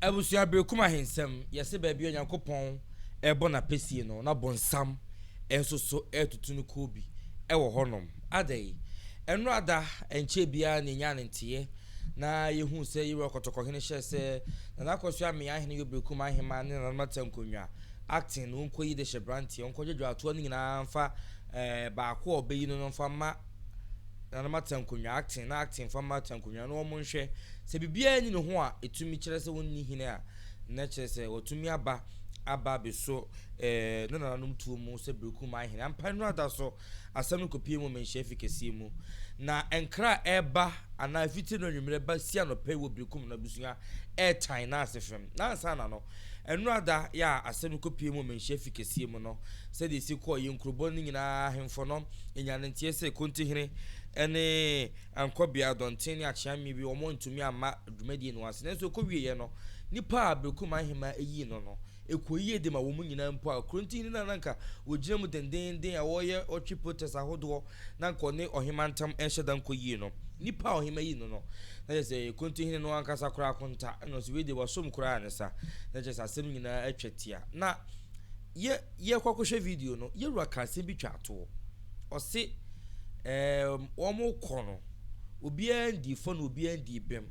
Abusia Berekum ahensem yese baabi onyankopon ebo na pesie no na bonsam enso so etutu no kobi ewo honom adai enu ada enche bia na nya ntie na yehu se yewe kotoko hene hye se na nakoso ame ahene yo Berekum ahema ne na matankonwa acting no nkoyi de hyebrante onkodwo ato no nyina mfa baako obeyi no mfa ma na matankonwa acting fa matankonwa no mo nhwe se bibia ni no ho a etumi kire se wonni hine a na kire se otumi aba beso na nanum tuo mu se Berekum ahene ampa no ada so asem kopie mu menhye efikesi mu na enkra eba ana fiti no nwumre ba sia no pe wo Berekum na busua airtime na asefem na ansa na no enu ada ya asem kopie mu menhye efikesi mu no se de si ko yenkrobon ni nyina ahemfo no enya ntie se kontihire ene ankobia donten ya chiami bi omo ntumi ama dwumadi no ase nenso ko wiye no nipa Berekum ahema eyi no ekoyie de ma wo mu nyina mpo a krontin na nanka wogire mu dendenden a woye otwi protest ahodo nanka ne ohemantam enhyedan koyie no nipa ohema yi no na se krontin no ankasa kora konta no se we de wasom kora anesa na je asem nyina atwatia na ye kwakohwe video no ye ruaka se bi twato ose omo kono obi andi fo no obi andi bem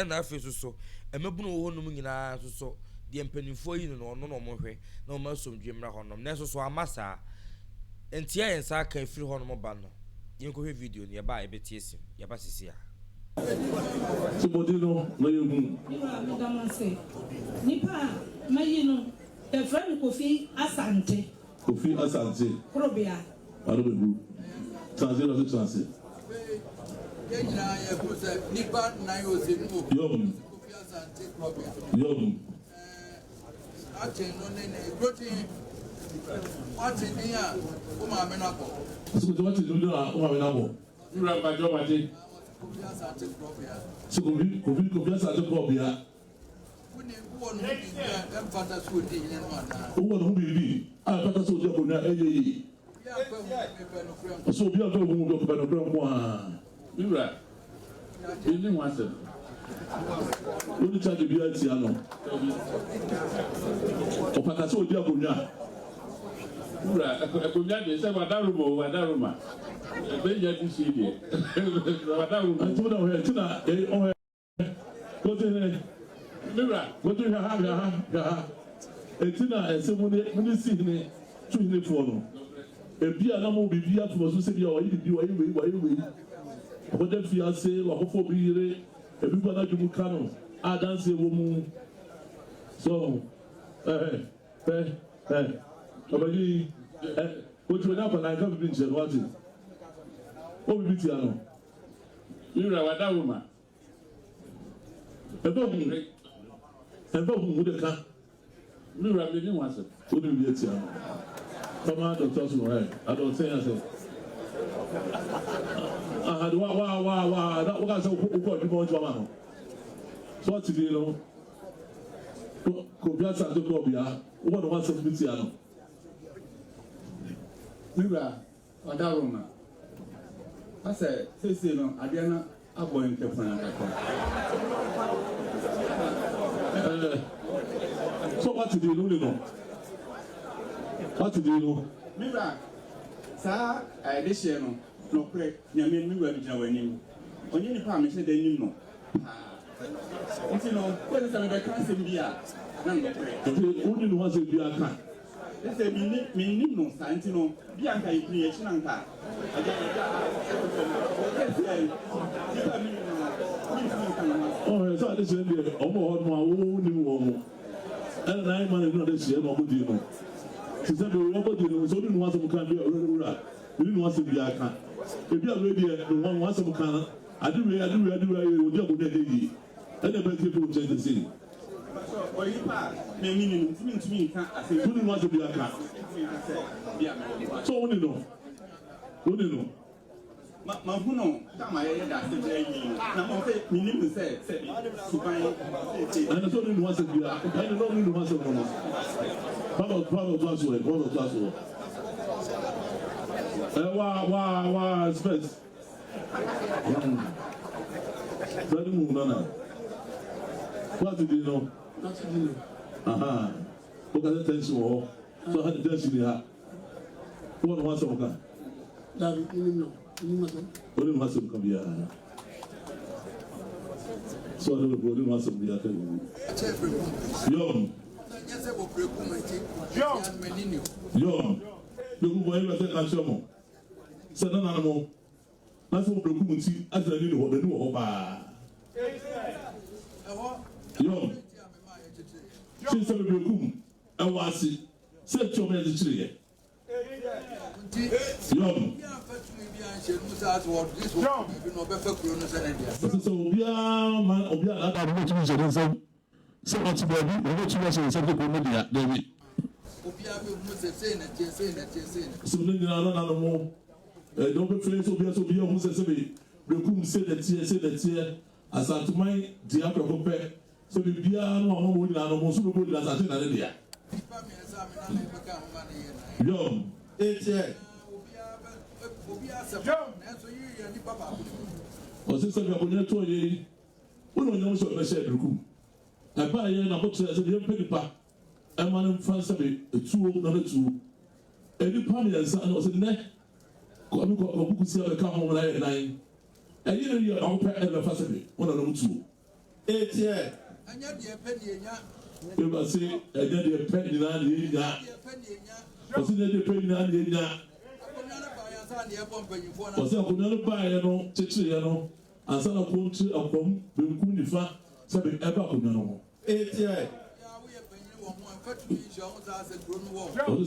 na afi so emebunu wo honum nyina so de empanifo yi no no mo hwe na o ma somdwe mra honom na so amasa entia yensa aka afiri honom ba no yenkohwe video ne ba ebetie sim ye ba sisi a Subodino no yegu nipa mayino the friend Kofi Asante Probia Arubebu translate Kenya ya kusa nipa na yoze no Kofi Asante Probia no ne groti atinia o ma me na ko so to what do o ma me na ko nra ba jo ba je Kofi Asante Probia so Kofi Asante Probia kuni wo no bibia emfata so di yin no ana wo no bibi a pata so je ko na eyi ya kwa me pe no kram so bi a do mu do pe no kram mo a nra ni wase Only charge the BIT. Opakaso Diabunya. Akunya, say, Wadaruma. Benja to see you. I told her, Tina, go to her. What do you have? Tina, and someone when you see me, choose the phone. A beer no be beer for Susie or you away. What if you say, or hopeful be everybody you can. I dance a woman. So, what you have and I can't be watching. Oh, Vitiano. You are that woman. A dog with a car. You are living once. What do you get? Come out of touch my I don't say anything. Wow. That was a so what did you know? Cobia Santo Cobia, what was a Vitiano? Mira, Wadaruma. I said, say, no, Adriana, I'm going to find so what did you know? What did you know? Mira, sir, I this year no pray, Yamin, we were joining. On any palm, said they knew no. You know, what is another cancer beer? None of pray. Only was a beer can. They say, me, no, Santino, Bianca, creation and car. Oh, so this is almost my own new home. And I managed not this year, no good deal. She said, what do you know? So didn't want some kind of ruler. You didn't want to be a can. If you are ready, the one wants some kind. I do, and the best people change the city. Or you meaning to me, I say, who didn't want to be a can? So, only know. Only know. Mahuno, come I had that today. Now, minimum said, to buy. And I told him once a year, I don't know once a month. Follow Joshua, follow Joshua. Wow, space. Very moon, what did you know? Aha. Look at the tension wall. So I had the tension here. What was some kind? Only once to come here. So I don't go once to be at Young. The woman ever said, I show more. Said an animal. That's what Brekum see as I knew what they do. Young. She said, Brekum. I was it. Said your message. Young. So, we are man, we are not going to use it. So, what's the baby? We're going to use it. So, then I don't know. Don't be afraid to be who says, Brekum said that as I to my dear Papa, so the piano home with animals who would as I think I did. Young. It's it. Or since I'm going to you, we don't know what I said, Brekum. I buy a number to the young penny pack. I'm one in France of it, a two, another two. Every party and son was in there. Come on, see how they come home like 9. And you know, you're out there ever facility, one of them two. 8 years. And yet, the penny, you must say, and then the penny, was in the penny, was I could never buy a no, Chichiano, and son of Conchi of Kom, Berekum, something ever could know. 8 years.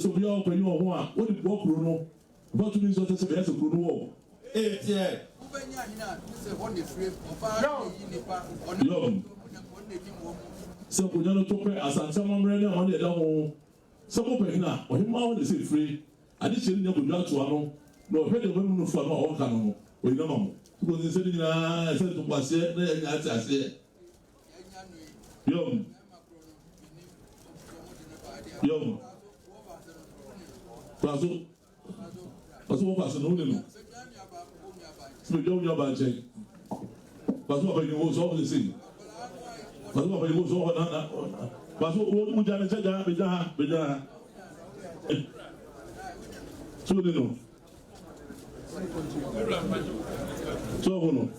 So we all pay your one. What did walk Bruno? What to be so as a Bruno? 8 years. So we don't talk as someone ready on the double. Some open now, or him out is free. I didn't say you would to one. No, head of women for all cannon. We don't know. Because they said, I said to was here, I said, Young. Young. Paso. Paso paso no no. So you your budget. Paso when you was all the same. Baso ba yibo so na baso wo jana chaja beja so no so no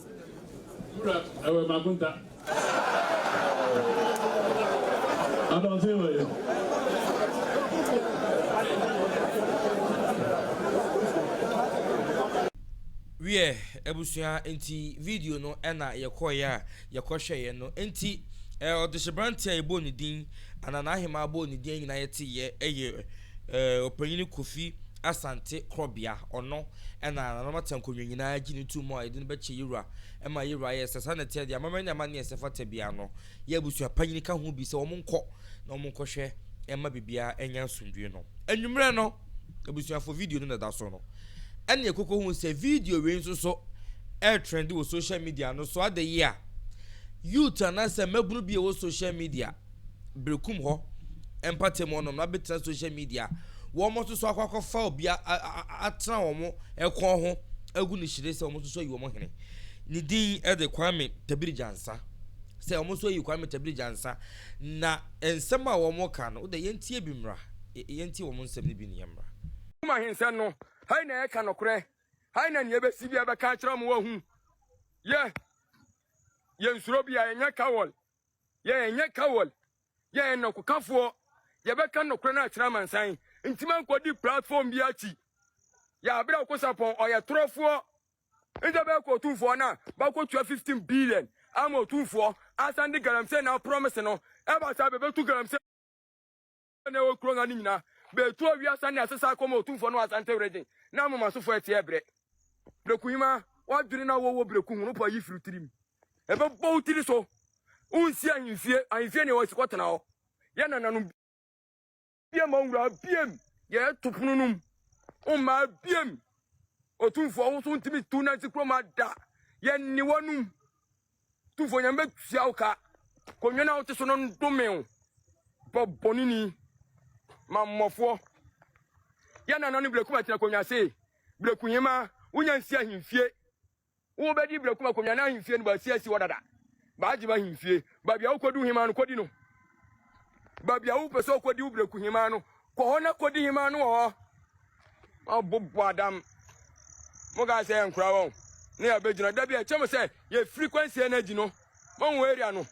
ura ewe makunta I don't say what we ebusia enti video no na yekoya yekohwe no enti odeshebrante ebo ni din anana ahema abo ni din nyina yete ye eye opanyini Kofi Asante Krobia ono na anamatankonwa nyina agini tumo ayedin beche yura ema yura ye sesa na tie dia mama nyama ne sefata bia no ye ebusia panyini ka ho bi se omonko na omonkohwe ema bibia enya sundwe no anwumre no ebusia fo video no na da so no ene ekoko hu se video we nso so trend wo social media no so ade ye a youth anase mabunu bi wo social media Berekum ho empathy mo no na betra social media wo mo so akwakofa obi atra wo mo ekon ho agu ni hire se wo mo so yi wo mo hene ni din e de Kwame Tabirijansa se wo mo so yi Kwame Tabirijansa na ensem a wo mo ka no de yentie bi mra yentie wo mo nsem ni bi ne mra kuma hensen no hai na eka nokre hai na ne besi bia be ka kira mo wahu ye nsuro bia enya kawol ye nokukafo ye be ka nokre na kira mansan ntima nkodi platform bia chi ya abira okosapon oye trofo nje be ko Otumfuo na ba ko 15 billion am Otumfuo asande garamse na promise no e ba sa be tu garamse na wo kro ngani nyina be tu wi asande asesa ko Otumfuo no Asante region na mo masofo etie ebre Brekum wa dwiri na wo Brekum no pa yi frutirim e be bo tiri so unsi ahimfie ne wo sikotena ho ye nananu biem onwura biem ye topununum ma biem Otumfuo wo so ntimi tu na ntikroma da ye ni wonum Otumfuo nyambe tua uka konwe na wote so no ndome bobonini mamofo ye nananu Brekum atina konwa se Brekum yema unya nsi ahimfie wo bedi Brekum akonwa na ahimfie no ba si wodada ba ajiba ahimfie ba bia ukodu hima no kodi no ba bia wo pese okodi wo Brekum hima no ko hona kodi hima no ho abobo adam mo ga se enkura won ne ya begina da bia chemo se ye frequency energy no mo area no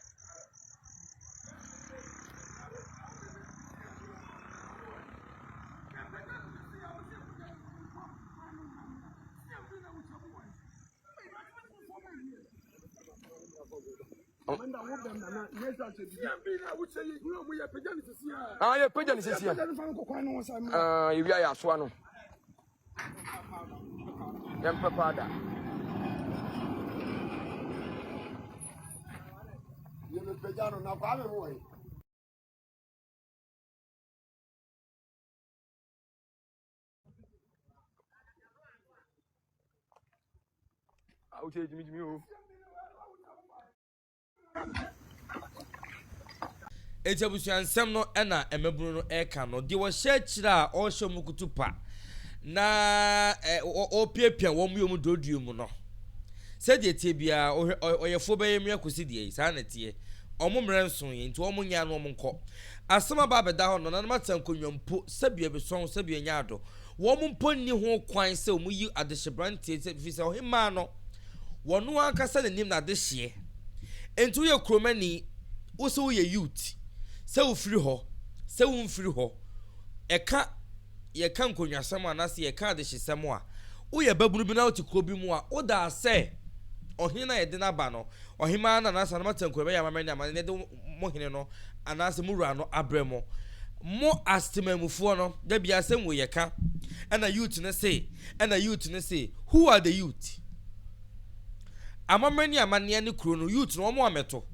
ye pejani sisia ye wi ya so ano Yampada. You will pay down on our way. I will say to me. Ejabusian semno ena emebunu no eka no de wo hye kira o hye mukutupa na opiapia wo mu yomu doduo mu no se de tie bia oyefo beyemia kosi de sa na tie omumre nson ye nti omunya no omnko asema ba beda ho no na matankonwampo sabia beson sabia nyaado wo mumpo ni ho kwan se omuyi adehyebrante se fi se ohima no wono akasa ne nim na adehye enti ye kromani wo se wo ye youth se wo firi ho se wo mfiri ho eka ye kan konwasam anase ye ka adehyesam a wo ye babunu bi na wo tikro bi mu a wo da se ohina ye de na ba no ohima na nasa na matanko be ya mamani amane de mo hene no anase mura no abremo mo astemamufo no da bia asem wo ye ka na youth ne say who are the youth amamani amane ne kro no youth no mo ameto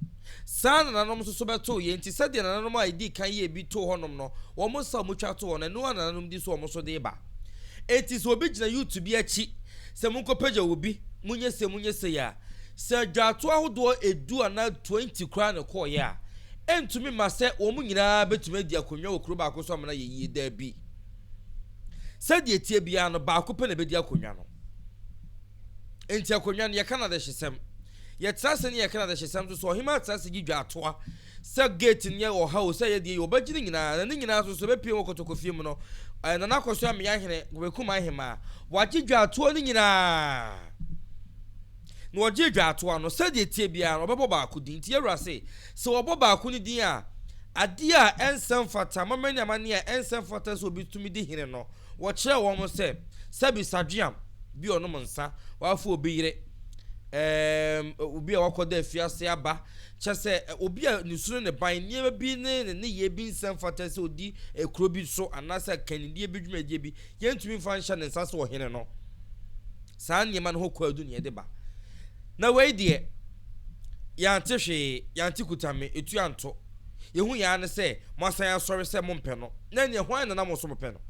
sana nanom so beto ye nti sade nanom ID kan ye bi to honom no wo mo sa mo twa to won no nanom di so wo mo so de ba eti so obi gina YouTube bi achi se munko page obi munye se ya se dwato ahodo edu ana 20 kra ne ko ya entumi ma se wo mu nyina betumi adi akonwa wo kro ba ko so amana ye yi da bi sade etie bia no ba ko pe na be di akonwa no enti akonwa no ye Canada hyesem ye trase ne ye kana de hyesam so ohima trase gidwa atoa se gate ne o ha o se ye de obagini nyina na ne nyina so be pie wokotokofie mu no na na koso am ya hene Berekum ahema wagidwa atoa ne nyina no wagidwa atoa no se de tie bia no bebo ba akudi nti yewura se obo ba akuni din a ade a ensem fata mamani amani a ensem fata so bitumi di hene no wo kire wo mo se sabi sadwiam bi ono monsa wafu obi yire obi a wakoda afiase aba kyese obi a nisuru ne ban nie bi ne ye bi nsem fata se odi ekro bi so anasa kanidie bi dwumadie bi yentumi fa nsha ne nsa so wo hene no saa nyema no hokwa adu ne de ba na wei de yante hwe yante kutame etu anto yehu ya ne se moasan asori se mo mpe no na ne hwan na mo so mo pe no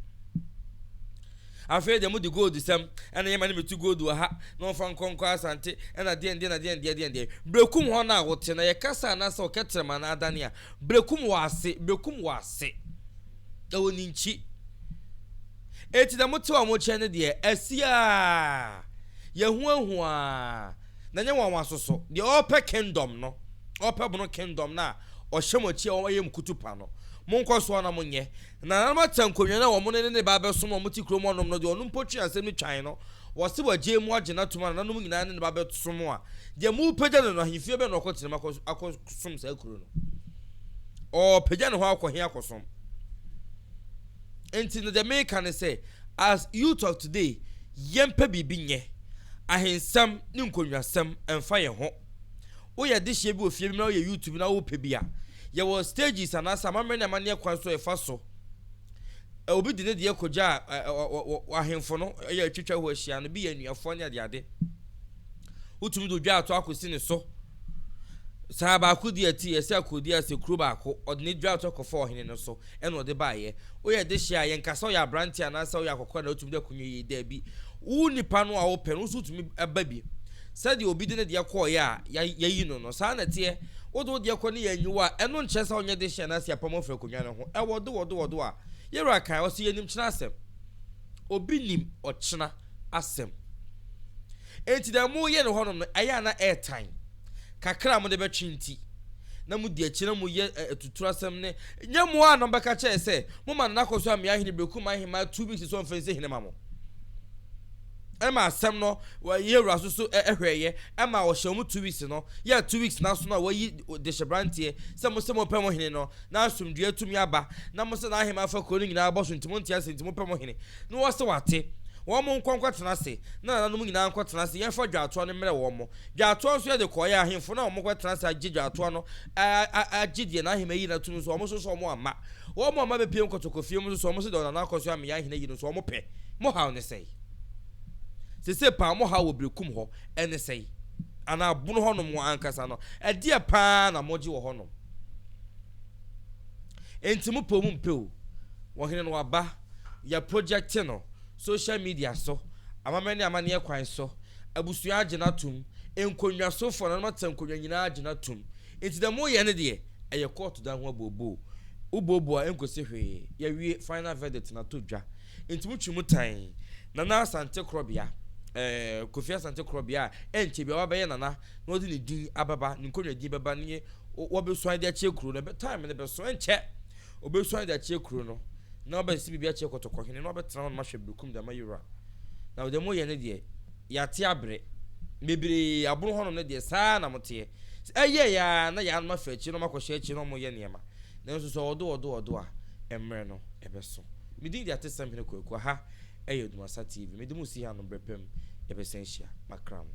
afi de mo di gold sem ena yema ne metu gold wa ha no fa nkonko asante ena de Berekum ho na wote na ye kasa na se o ketrema na adane a Berekum wa ase ewo ninchi eti da moto wa mo che ne de asia yehu ahu a na nye wanwa soso de ope kingdom no ope bono kingdom na o hyemochi o yem kutupa no monko so na monye na na matankonwa na wo mo ne ba be so no mo ti kromo nom no de onu mpotwe asem ni twan no wo se waje mu agena tuma na nom nyina ne ba be so mo a de mu pagya no ahifie be no kotere akosom sa kuro no o pagya no ho akohe akosom enti no de make can say as youth of today yempa bibi nye ahensam ni nkonwasam emfa ye ho wo ye de hye bi ofie bi na wo ye YouTube na wo pe bia ye wo stages anasa mamre na mane kwan so e fa so obi de ne de ekoja ahemfo no ye twetwa ho ahia no bi ye nuafo ne ade utumi do dwa ato akosi ne so saa ba akudi ati ye se akudi ase kuro ba ako odne dwa ato kofo ohene no so e no de ba ye wo ye de hye ye nkasa wo ya branti anasa wo ya akokọ na utumi de kunye ye da bi wo nipa no a wo pe no so utumi aba bi sadi obi de ne de akọ ya yi no saa na tie wodo de akọ ne ya nyiwa eno nche sa onye de hye na sia pamo fra konwa no ho e wodo a yera kan wo se yenim kyena asem obi nim okyena asem enti da mu ye no honom no aya na airtime kakra mo de betwinti na mu di akyi na mu ye tutura asem ne nyemu a no beka che se mo man na koso am ya hene Berekum ahema 2 weeks so mfanse hene mamo ema asem no wa yewura so ehweye ema wo hye mu 2 weeks no ya 2 weeks na so na wo yi de hyebrantie se mo pemo hene no na asumdue atumi aba na mo se na ahema fa koro nyina aboso ntimo ntia se ntimo pemo hene no wo se wate wo mo nkonkwa tena se na na no nyina nkwa tena se ye fa dwato no mere wo mo dwato so ye de koye ahemfo na wo mo kwa tena se agye dwato no agye na ahema yi na tunu so wo mo so mo ama wo mo ama be pie nkotokofie mo so wo mo se de na akoso am ya hene yi no so wo mo pe mo hawo ne sei se pa mo ha wo Berekum ho ene sei ana abono ho no mo ankasa no ade pa na moji wo ho no enti mo po mu mpeo wo hene no aba ya project no social media so amamani amane kwan so abusua agena tum enkonwa so for na matankonwa nyina agena tum enti da mo ye ne de eye court da ho abobo ubobo a enkosi hwe ya wie final verdict na todwa enti mo twumu tan na Asante krobia Kofi Asante krobia enche bia wabaye nana no de ne din ababa ne konwa din baba ne wo be so ade ache kuro no time ne be so enche obe so ade ache kuro no na oba si bibia ache kotoko hene no obetena no mahwe Berekum da mayura na de mo ye ne de yate abre bebere abono hono ne de saa na mote eye ya na ya ma fachi no makohye achi no mo ye niema na nso so odo a emre no ebeso midin de atesam hene kwaku ha ADUMASA TV medimu si ha no brepem ebesenhia makram